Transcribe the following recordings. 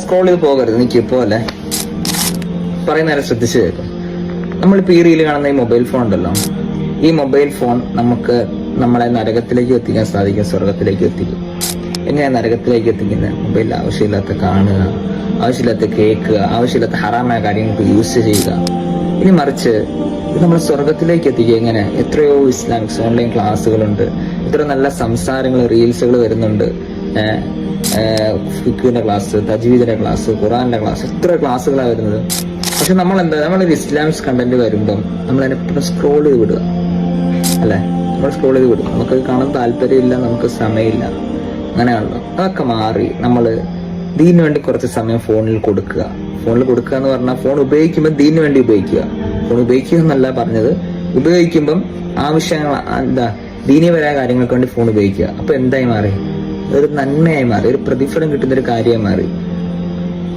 Scroll ചെയ്ത് പോകരുത്, നിൽക്കുക പോലെ പറയുന്ന നേരം ശ്രദ്ധിച്ചു കേൾക്കും. നമ്മളിപ്പോൾ ഈ റീല് കാണുന്ന ഈ മൊബൈൽ ഫോൺ ഉണ്ടല്ലോ, ഈ മൊബൈൽ ഫോൺ നമുക്ക് നമ്മളെ നരകത്തിലേക്ക് എത്തിക്കാൻ സാധിക്കും, സ്വർഗത്തിലേക്ക് എത്തിക്കും. എങ്ങനെയാണ് നരകത്തിലേക്ക് എത്തിക്കുന്നത്? മൊബൈലിൽ ആവശ്യമില്ലാത്ത കാണുക, ആവശ്യമില്ലാത്ത കേൾക്കുക, ആവശ്യമില്ലാത്ത ഹറാമായ കാര്യങ്ങൾക്ക് യൂസ് ചെയ്യുക. ഇനി മറിച്ച് ഇത് നമ്മളെ സ്വർഗത്തിലേക്ക് എത്തിക്കുക. എങ്ങനെ? എത്രയോ ഇസ്ലാമിക്സ് ഓൺലൈൻ ക്ലാസ്സുകളുണ്ട്, എത്ര നല്ല സംസാരങ്ങൾ, റീൽസുകൾ വരുന്നുണ്ട്. ഫിഖിന്റെ ക്ലാസ്, തജ്വീദിന്റെ ക്ലാസ്, ഖുറാന്റെ ക്ലാസ്, എത്ര ക്ലാസ്സുകളാണ് വരുന്നത്. പക്ഷെ നമ്മളൊരു ഇസ്ലാമിക്സ് കണ്ടന്റ് വരുമ്പം നമ്മൾ അതിനെ സ്ക്രോൾ ചെയ്ത് വിടുക അല്ലെ? നമ്മൾ സ്ക്രോൾ ചെയ്ത് വിടും. നമുക്ക് കാണാൻ താല്പര്യമില്ല, നമുക്ക് സമയമില്ല, അങ്ങനെയാണല്ലോ. അതൊക്കെ മാറി നമ്മൾ ദീനു വേണ്ടി കുറച്ച് സമയം ഫോണിൽ കൊടുക്കുക. ഫോണിൽ കൊടുക്കുക എന്ന് പറഞ്ഞാൽ ഫോൺ ഉപയോഗിക്കുമ്പോൾ ദീനു വേണ്ടി ഉപയോഗിക്കുക. ഫോൺ ഉപയോഗിക്കുക എന്നല്ല പറഞ്ഞത്, ഉപയോഗിക്കുമ്പം ആവശ്യങ്ങൾ ദീനീയപരമായ കാര്യങ്ങൾക്ക് വേണ്ടി ഫോൺ ഉപയോഗിക്കുക. അപ്പൊ എന്തായി മാറി? ഒരു നന്മയായി മാറി, ഒരു പ്രതിഫലം കിട്ടുന്ന ഒരു കാര്യമായി മാറി.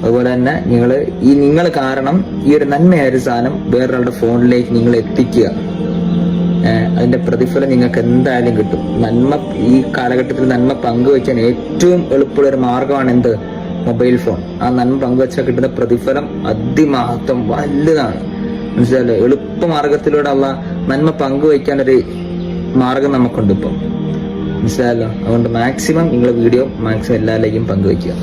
അതുപോലെ തന്നെ നിങ്ങൾ കാരണം ഈ ഒരു നന്മയായ ഒരു സാധനം വേറൊരാളുടെ ഫോണിലേക്ക് നിങ്ങൾ എത്തിക്കുക. അതിന്റെ പ്രതിഫലം നിങ്ങൾക്ക് എന്തായാലും കിട്ടും. നന്മ ഈ കാലഘട്ടത്തിൽ നന്മ പങ്കുവെക്കാൻ ഏറ്റവും എളുപ്പമുള്ള ഒരു മാർഗമാണ് എന്ത്? Mobile phone. ആ നന്മ പങ്കുവെച്ചാൽ കിട്ടുന്ന പ്രതിഫലം അതിമഹത്വം വലുതാണ്. മനസ്സിലായല്ലോ? എളുപ്പ മാർഗത്തിലൂടെ ഉള്ള നന്മ പങ്കുവെക്കാൻ ഒരു മാർഗം നമുക്കുണ്ട് ഇപ്പം. മനസ്സിലായല്ലോ? അതുകൊണ്ട് മാക്സിമം നിങ്ങളുടെ വീഡിയോ മാക്സിമം എല്ലാവരിലേക്കും പങ്കുവെക്കുക.